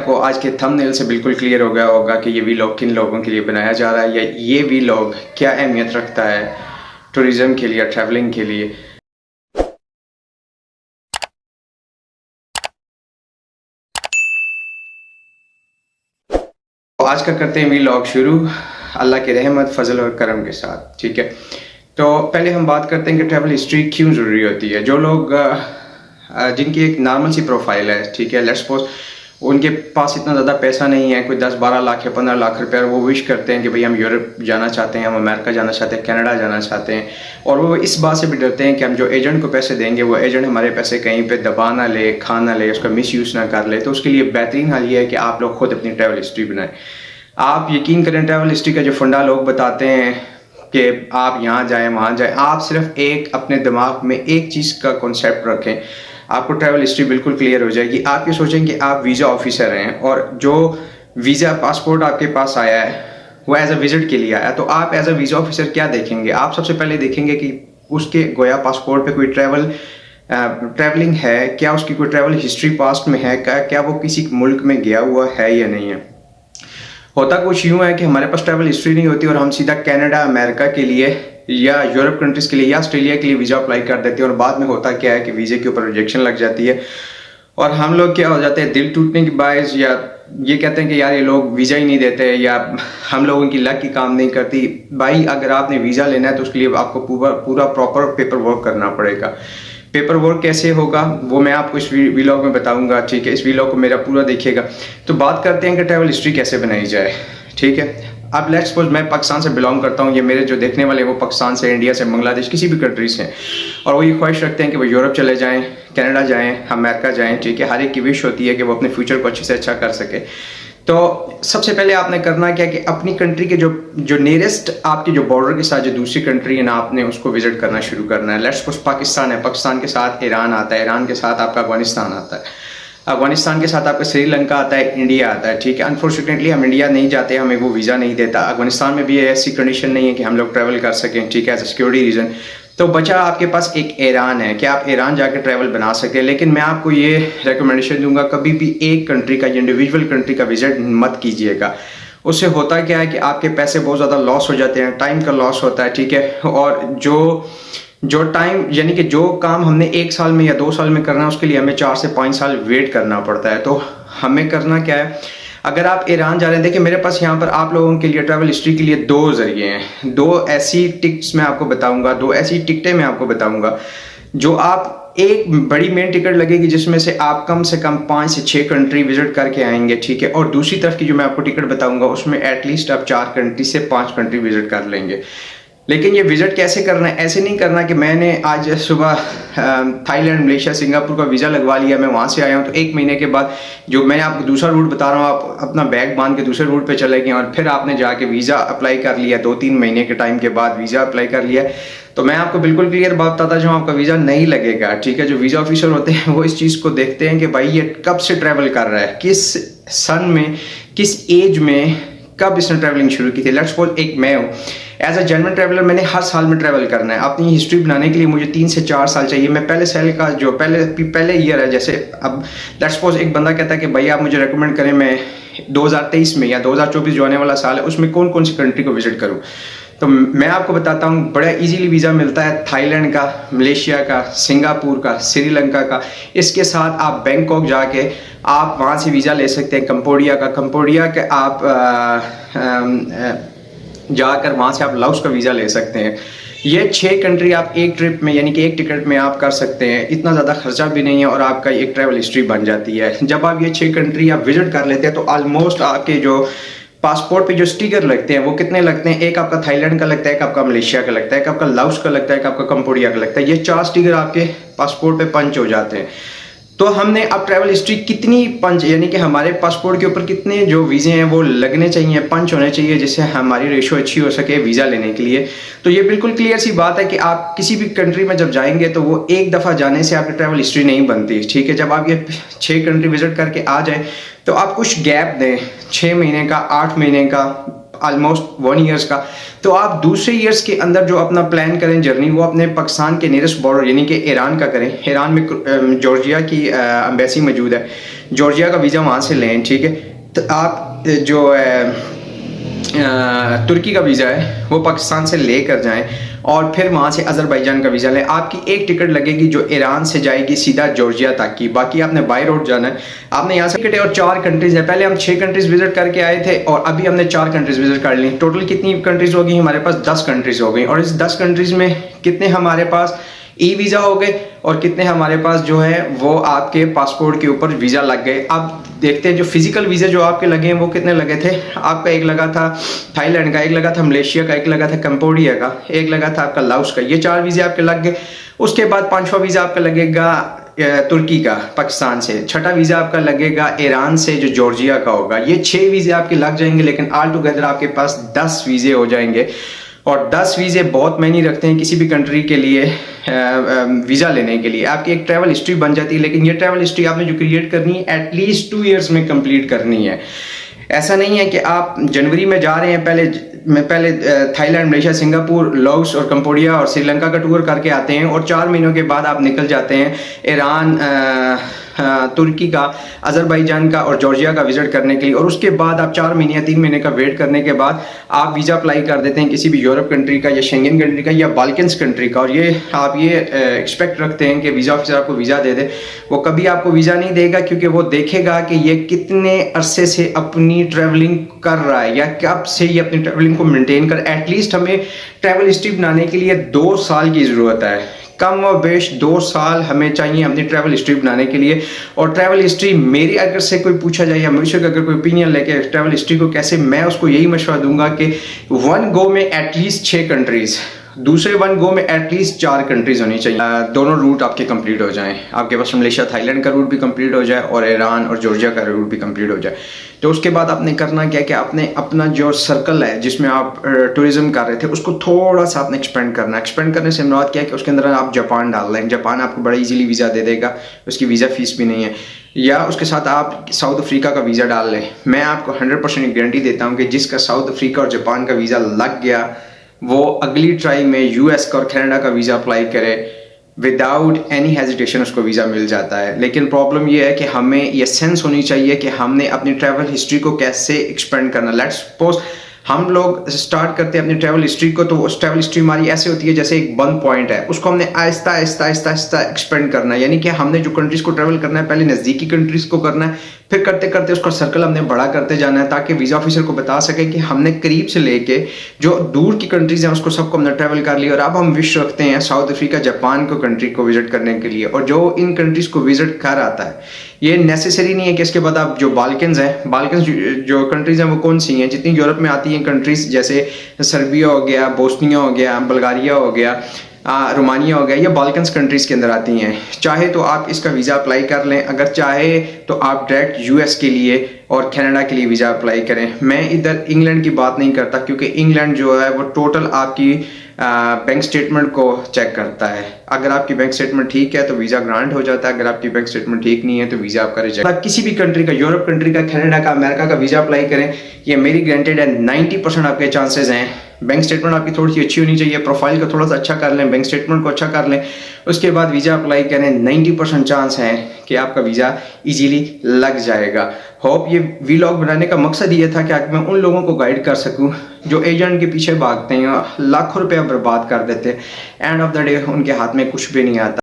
को आज के थंबनेल से बिल्कुल क्लियर हो गया होगा कि ये वीलॉग किन लोगों के लिए बनाया जा रहा है या ये वीलॉग क्या अहमियत रखता है टूरिज्म के लिए, ट्रैवलिंग के लिए। तो आज का करते हैं वीलॉग शुरू अल्लाह की रहमत, फजल और करम के साथ। ठीक है, तो पहले हम बात करते हैं कि ट्रैवल हिस्ट्री क्यों ज़रूरी होती है। जो लोग जिनकी एक नॉर्मल सी प्रोफाइल है, ठीक है, लेट्स सपोज उनके पास इतना ज़्यादा पैसा नहीं है, कोई 10-12 लाख या 15 लाख रुपए, और वो विश करते हैं कि भाई हम यूरोप जाना चाहते हैं, हम अमेरिका जाना चाहते हैं, कनाडा जाना चाहते हैं, और वो इस बात से भी डरते हैं कि हम जो एजेंट को पैसे देंगे वो एजेंट हमारे पैसे कहीं पे दबा ना ले, खा ना ले, उसका मिस यूज़ ना कर ले। तो उसके लिए बेहतरीन हाल ये है कि आप लोग खुद अपनी ट्रैवल हिस्ट्री बनाएं। आप यकीन करें, ट्रैवल हिस्ट्री का जो फंडा लोग बताते हैं कि आप यहाँ जाएं वहाँ जाएं, आप सिर्फ एक अपने दिमाग में एक चीज़ का कॉन्सेप्ट रखें, आपको ट्रैवल हिस्ट्री बिल्कुल क्लियर हो जाएगी। आप ये सोचें कि आप वीज़ा ऑफिसर हैं और जो वीज़ा पासपोर्ट आपके पास आया है वो एज अ विजिट के लिए आया, तो आप एज अ वीज़ा ऑफिसर क्या देखेंगे? आप सबसे पहले देखेंगे कि उसके गोया पासपोर्ट पे कोई ट्रैवलिंग है क्या, उसकी कोई ट्रैवल हिस्ट्री पास्ट में है क्या वो किसी मुल्क में गया हुआ है या नहीं है। होता कुछ यूँ है कि हमारे पास ट्रैवल हिस्ट्री नहीं होती और हम सीधा कनाडा, अमेरिका के लिए या यूरोप कंट्रीज़ के लिए या ऑस्ट्रेलिया के लिए वीज़ा अप्लाई कर देते हैं, और बाद में होता क्या है कि वीज़े के ऊपर रिजेक्शन लग जाती है और हम लोग क्या हो जाते हैं, दिल टूटने की बायस, या ये कहते हैं कि यार ये लोग वीज़ा ही नहीं देते या हम लोगों की लक की काम नहीं करती। भाई अगर आपने वीज़ा लेना है तो उसके लिए आपको पूरा प्रॉपर पेपर वर्क करना पड़ेगा। पेपर वर्क कैसे होगा वो मैं आपको इस वीलॉग में बताऊंगा। ठीक है, इस वीलॉग को मेरा पूरा देखिएगा। तो बात करते हैं कि ट्रैवल हिस्ट्री कैसे बनाई जाए। ठीक है, अब लेट्स सपोज मैं पाकिस्तान से बिलोंग करता हूँ, ये मेरे जो देखने वाले वो पाकिस्तान से, इंडिया से, बांग्लादेश, किसी भी कंट्री से हैं, और वो ये ख्वाहिश रखते हैं कि वो यूरोप चले जाएं, कनाडा जाएं, अमेरिका जाएं। ठीक है, हर एक की विश होती है कि वो अपने फ्यूचर को अच्छे से अच्छा कर सके। तो सबसे पहले आपने करना क्या कि अपनी कंट्री के जो नियरेस्ट आपके जो बॉर्डर के साथ जो दूसरी कंट्री है ना, आपने उसको विजिट करना शुरू करना है। लेट्स सपोज पाकिस्तान है, पाकिस्तान के साथ ईरान आता है, ईरान के साथ आपका अफगानिस्तान आता है, अफगानिस्तान के साथ आपका श्रीलंका आता है, इंडिया आता है। ठीक है, अनफॉर्चुनेटली हम इंडिया नहीं जाते, हमें वो वीज़ा नहीं देता। अफगानिस्तान में भी ऐसी कंडीशन नहीं है कि हम लोग ट्रैवल कर सकें। ठीक है, एज ए सिक्योरिटी रीज़न। तो बचा आपके पास एक ईरान है कि आप ईरान जाकर ट्रैवल बना सकते हैं, लेकिन मैं आपको ये रिकमेंडेशन दूंगा कभी भी एक कंट्री का, इंडिविजुअल कंट्री का विजिट मत कीजिएगा। उससे होता क्या है कि आपके पैसे बहुत ज़्यादा लॉस हो जाते हैं, टाइम का लॉस होता है। ठीक है, और जो टाइम यानी कि जो काम हमने 1 साल में या 2 साल में करना है उसके लिए हमें 4 से 5 साल वेट करना पड़ता है। तो हमें करना क्या है, अगर आप ईरान जा रहे हैं, देखिए मेरे पास यहाँ पर आप लोगों के लिए ट्रैवल हिस्ट्री के लिए 2 जरिए हैं, 2 ऐसी टिकट्स मैं आपको बताऊंगा, 2 ऐसी टिकटें मैं आपको बताऊंगा जो आप, एक बड़ी मेन टिकट लगेगी जिसमें से आप कम से कम 5 से 6 कंट्री विजिट करके आएंगे। ठीक है, और दूसरी तरफ की जो मैं आपको टिकट बताऊंगा उसमें एटलीस्ट आप 4 कंट्री से 5 कंट्री विजिट कर लेंगे। लेकिन ये विजिट कैसे करना है, ऐसे नहीं करना कि मैंने आज सुबह थाईलैंड, मलेशिया, सिंगापुर का वीज़ा लगवा लिया, मैं वहाँ से आया हूँ, तो 1 महीने के बाद जो मैं आपको दूसरा रूट बता रहा हूँ, आप अपना बैग बांध के दूसरे रूट पे चले गए और फिर आपने जाके वीज़ा अप्लाई कर लिया, 2-3 महीने के टाइम के बाद वीज़ा अप्लाई कर लिया। तो मैं आपको बिल्कुल क्लियर बात बताता जो आपका वीज़ा नहीं लगेगा। ठीक है, जो वीज़ा ऑफिसर होते हैं वो इस चीज़ को देखते हैं कि भाई ये कब से ट्रैवल कर रहा है, किस सन में, किस एज में, कब इसने ट्रैवलिंग शुरू की थी। लेट्स सपोज एक मैं हूँ, एज अ जेन्युइन ट्रैवलर मैंने हर साल में ट्रैवल करना है। अपनी हिस्ट्री बनाने के लिए मुझे 3 से 4 साल चाहिए। मैं पहले साल का जो पहले ईयर है, जैसे अब लेट्स सपोज एक बंदा कहता है कि भाई आप मुझे रेकमेंड करें, मैं 2023 में या 2024 जो आने वाला साल है उसमें कौन कौन सी कंट्री को विजिट करूँ। तो मैं आपको बताता हूँ, बड़ा इजीली वीज़ा मिलता है थाईलैंड का, मलेशिया का, सिंगापुर का, श्रीलंका का। इसके साथ आप बैंकॉक जाके आप वहाँ से वीज़ा ले सकते हैं, कंपोडिया के आप जाकर वहाँ से आप लाओस का वीज़ा ले सकते हैं। ये 6 कंट्री आप एक ट्रिप में यानी कि एक टिकट में आप कर सकते हैं। इतना ज़्यादा खर्चा भी नहीं है और आपका एक ट्रैवल हिस्ट्री बन जाती है। जब आप ये 6 कंट्री आप विजिट कर लेते हैं तो ऑलमोस्ट आपके जो पासपोर्ट पे जो स्टिकर लगते हैं वो कितने लगते हैं, एक आपका थाईलैंड का लगता है, एक आपका मलेशिया का लगता है, एक आपका लाओस का लगता है, एक आपका कंपोडिया का लगता है। ये 4 स्टिकर आपके पासपोर्ट पे पंच हो जाते हैं। तो हमने अब ट्रैवल हिस्ट्री कितनी पंच यानी कि हमारे पासपोर्ट के ऊपर कितने जो वीज़े हैं वो लगने चाहिए, पंच होने चाहिए, जिससे हमारी रेशो अच्छी हो सके वीज़ा लेने के लिए। तो ये बिल्कुल क्लियर सी बात है कि आप किसी भी कंट्री में जब जाएंगे तो वो एक दफ़ा जाने से आपकी ट्रैवल हिस्ट्री नहीं बनती। ठीक है, जब आप ये 6 कंट्री विजिट करके आ जाए तो आप कुछ गैप दें, 6 महीने का, 8 महीने का, ऑलमोस्ट 1 ईयर्स का। तो आप दूसरे ईयर्स के अंदर जो अपना प्लान करें जर्नी, वो अपने पाकिस्तान के नियरेस्ट बॉर्डर यानी कि ईरान का करें। ईरान में जॉर्जिया की एम्बेसी मौजूद है, जॉर्जिया का वीज़ा वहाँ से लें, ठीक है। तो आप जो तुर्की का वीज़ा है वो पाकिस्तान से लेकर जाएं और फिर वहाँ से अज़रबैजान का वीज़ा लें। आपकी एक टिकट लगेगी जो ईरान से जाएगी सीधा जॉर्जिया तक की, बाकी आपने बाई रोड जाना है। आपने यहाँ से टिकट है और 4 कंट्रीज़ है। पहले हम 6 कंट्रीज़ विजिट करके आए थे और अभी हमने 4 कंट्रीज़ विजिट कर ली। टोटल कितनी कंट्रीज़ होगी हमारे पास? 10 कंट्रीज़ हो गई। और इस 10 कंट्रीज़ में कितने हमारे पास ई वीज़ा हो गए और कितने हमारे पास जो है वो आपके पासपोर्ट के ऊपर वीज़ा लग गए। अब देखते हैं जो फिजिकल वीज़ा जो आपके लगे हैं वो कितने लगे थे। आपका एक लगा था थाईलैंड का, एक लगा था मलेशिया का, एक लगा था कंबोडिया का, एक लगा था आपका लाओस का। ये 4 वीज़े आपके लग गए। उसके बाद 5वां वीज़ा आपका लगेगा तुर्की का पाकिस्तान से, 6ठा वीज़ा आपका लगेगा ईरान से जो जॉर्जिया का होगा। ये 6 वीज़े आपके लग जाएंगे, लेकिन ऑल टुगेदर आपके पास 10 वीज़े हो जाएंगे। और 10 वीज़े बहुत मैनी रखते हैं किसी भी कंट्री के लिए वीज़ा लेने के लिए। आपकी एक ट्रैवल हिस्ट्री बन जाती है, लेकिन ये ट्रैवल हिस्ट्री आपने जो क्रिएट करनी है एटलीस्ट 2 ईयर्स में कंप्लीट करनी है। ऐसा नहीं है कि आप जनवरी में जा रहे हैं, पहले थाईलैंड, मलेशिया, सिंगापुर, लाओस और कंबोडिया और श्रीलंका का टूर करके आते हैं और 4 महीनों के बाद आप निकल जाते हैं ईरान, तुर्की का, अज़रबैजान का और जॉर्जिया का विजिट करने के लिए। और उसके बाद आप 4 महीने या 3 महीने का वेट करने के बाद आप वीज़ा अप्लाई कर देते हैं किसी भी यूरोप कंट्री का या शेंगन कंट्री का या बाल्कन्स कंट्री का। और ये आप एक्सपेक्ट रखते हैं कि वीज़ा ऑफिसर आपको वीज़ा दे दे। वो कभी आपको वीज़ा नहीं देगा, क्योंकि वो देखेगा कि ये कितने अरसे से अपनी ट्रैवलिंग कर रहा है या कब से ये अपनी ट्रैवलिंग को मेंटेन कर। एटलीस्ट हमें ट्रैवल हिस्ट्री बनाने के लिए 2 साल की ज़रूरत है, कम और बेश 2 साल हमें चाहिए अपनी ट्रैवल हिस्ट्री बनाने के लिए। और ट्रैवल हिस्ट्री मेरी अगर से कोई पूछा जाए या मुझसे अगर कोई ओपिनियन लेके ट्रैवल हिस्ट्री को कैसे, मैं उसको यही मशवरा दूंगा कि 1 गो में एटलीस्ट 6 कंट्रीज़, दूसरे 1 गो में एटलीस्ट 4 कंट्रीज़ होनी चाहिए। दोनों रूट आपके कंप्लीट हो जाएं, आपके पास मलेशिया थाईलैंड का रूट भी कंप्लीट हो जाए और ईरान और जॉर्जिया का रूट भी कंप्लीट हो जाए। तो उसके बाद आपने करना क्या कि आपने अपना जो सर्कल है जिसमें आप टूरिज्म कर रहे थे उसको थोड़ा सा आपने एक्सपेंड करना है। एक्सपेंड करने से मुराद क्या है कि उसके अंदर आप जापान डाल दें। जापान आपको बड़ा इजीली वीज़ा दे देगा, उसकी वीज़ा फीस भी नहीं है। या उसके साथ आप साउथ अफ्रीका का वीज़ा डाल लें। मैं आपको 100% गारंटी देता हूँ कि जिसका साउथ अफ्रीका और जापान का वीज़ा लग गया वो अगली ट्राई में यूएस का और कनाडा का वीज़ा अप्लाई करे, विदाउट एनी हेजिटेशन उसको वीज़ा मिल जाता है। लेकिन प्रॉब्लम ये है कि हमें ये सेंस होनी चाहिए कि हमने अपनी ट्रैवल हिस्ट्री को कैसे एक्सपेंड करना। लेट्स सपोज हम लोग स्टार्ट करते हैं अपनी ट्रैवल हिस्ट्री को, तो उस ट्रैवल हिस्ट्री हमारी ऐसे होती है जैसे एक बंद पॉइंट है, उसको हमने आहिस्ता आहिस्ता आहिस्ता आहिस्ता एक्सपेंड करना है। यानी कि हमने जो कंट्रीज़ को ट्रैवल करना है पहले नज़दीकी कंट्रीज़ को करना है, फिर करते करते उसका सर्कल हमने बड़ा करते जाना है ताकि वीज़ा ऑफिसर को बता सके कि हमने करीब से लेके जो दूर की कंट्रीज़ हैं उसको सबको हमने ट्रैवल कर लिया। और अब हम विश रखते हैं साउथ अफ्रीका, जापान को कंट्री को विजिट करने के लिए। और जो इन कंट्रीज़ को विजिट कर आता है, ये नेसेसरी नहीं है कि इसके बाद आप जो बाल्कन्स हैं, बाल्कन्स जो कंट्रीज़ हैं वो कौन सी हैं, जितनी यूरोप में आती हैं कंट्रीज़ जैसे सर्बिया हो गया, बोस्निया हो गया, बुल्गारिया हो गया, रोमानिया हो गया, ये बाल्कन्स कंट्रीज़ के अंदर आती हैं। चाहे तो आप इसका वीज़ा अप्लाई कर लें, अगर चाहे तो आप डायरेक्ट यूएस के लिए और कनाडा के लिए वीज़ा अप्लाई करें। मैं इधर इंग्लैंड की बात नहीं करता, क्योंकि इंग्लैंड जो है वो टोटल आपकी बैंक स्टेटमेंट को चेक करता है। अगर आपकी बैंक स्टेटमेंट ठीक है तो वीज़ा ग्रांट हो जाता है, अगर आपकी बैंक स्टेटमेंट ठीक नहीं है तो वीज़ा आपका रिजेक्ट। आप किसी भी कंट्री का, यूरोप कंट्री का, कनाडा का, अमेरिका का वीज़ा अप्लाई करें, ये मेरी गारंटेड है 90% आपके चांसेस हैं। बैंक स्टेटमेंट आपकी थोड़ी सी अच्छी होनी चाहिए, प्रोफाइल को थोड़ा सा अच्छा कर लें, बैंक स्टेटमेंट को अच्छा कर लें, उसके बाद वीज़ा अप्लाई करें। 90% चांस है कि आपका वीज़ा इजीली लग जाएगा। होप ये वीलॉग बनाने का मकसद ये था कि मैं उन लोगों को गाइड कर सकूं जो एजेंट के पीछे भागते हैं, लाखों रुपया बर्बाद कर देते हैं, एंड ऑफ द डे उनके हाथ में कुछ भी नहीं आता।